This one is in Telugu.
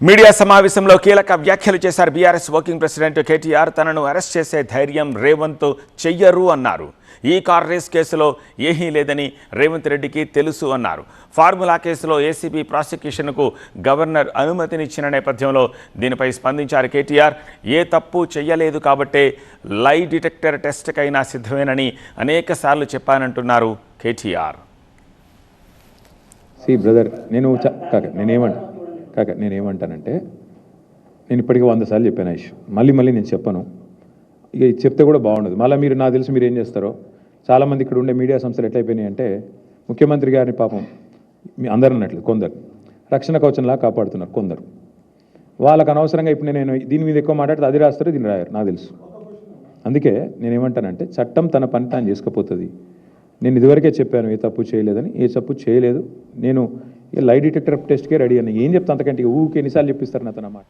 మీడియా సమావేశంలో కీలక వ్యాఖ్యలు చేశారు బీఆర్ఎస్ వర్కింగ్ ప్రెసిడెంట్ కేటీఆర్. తనను అరెస్ట్ చేసే ధైర్యం రేవంత్ చెయ్యరు అన్నారు. ఈ కార్ రేస్ కేసులో ఏమీ లేదని రేవంత్ రెడ్డికి తెలుసు అన్నారు. ఫార్ములా కేసులో ఏసీబీ ప్రాసిక్యూషన్కు గవర్నర్ అనుమతినిచ్చిన నేపథ్యంలో దీనిపై స్పందించారు కేటీఆర్. ఏ తప్పు చెయ్యలేదు కాబట్టే లై డిటెక్టర్ టెస్ట్కైనా సిద్ధమేనని అనేక సార్లు చెప్పానంటున్నారు కేటీఆర్. నేనేమంటానంటే నేను ఇప్పటికీ 100 సార్లు చెప్పాను ఆ ఇష్యూ. మళ్ళీ నేను చెప్పను. ఇక చెప్తే కూడా బాగుండదు. మళ్ళీ మీరు నాకు తెలుసు మీరు ఏం చేస్తారో. చాలామంది ఇక్కడ ఉండే మీడియా సంస్థలు ఎట్లయిపోయినాయి అంటే ముఖ్యమంత్రి గారిని పాపం మీ అందరు అన్నట్లు కొందరు రక్షణ కవచంలా కాపాడుతున్నారు. కొందరు వాళ్ళకు అనవసరంగా ఇప్పుడు నేను దీని మీద ఎక్కువ మాట్లాడితే అది రాస్తారు, దీన్ని రాయారు, నాకు తెలుసు. అందుకే నేనేమంటానంటే చట్టం తన పని తాను చేసుకుపోతుంది. నేను ఇదివరకే చెప్పాను ఏ తప్పు చేయలేదని. ఏ తప్పు చేయలేదు. నేను లై డిటెక్టర్ టెస్ట్కే రెడీ అని ఏం చెప్తా అంతకంటే ఊరికి ఎన్నిసార్లు చెప్పిస్తారు నాతో అన్నమాట.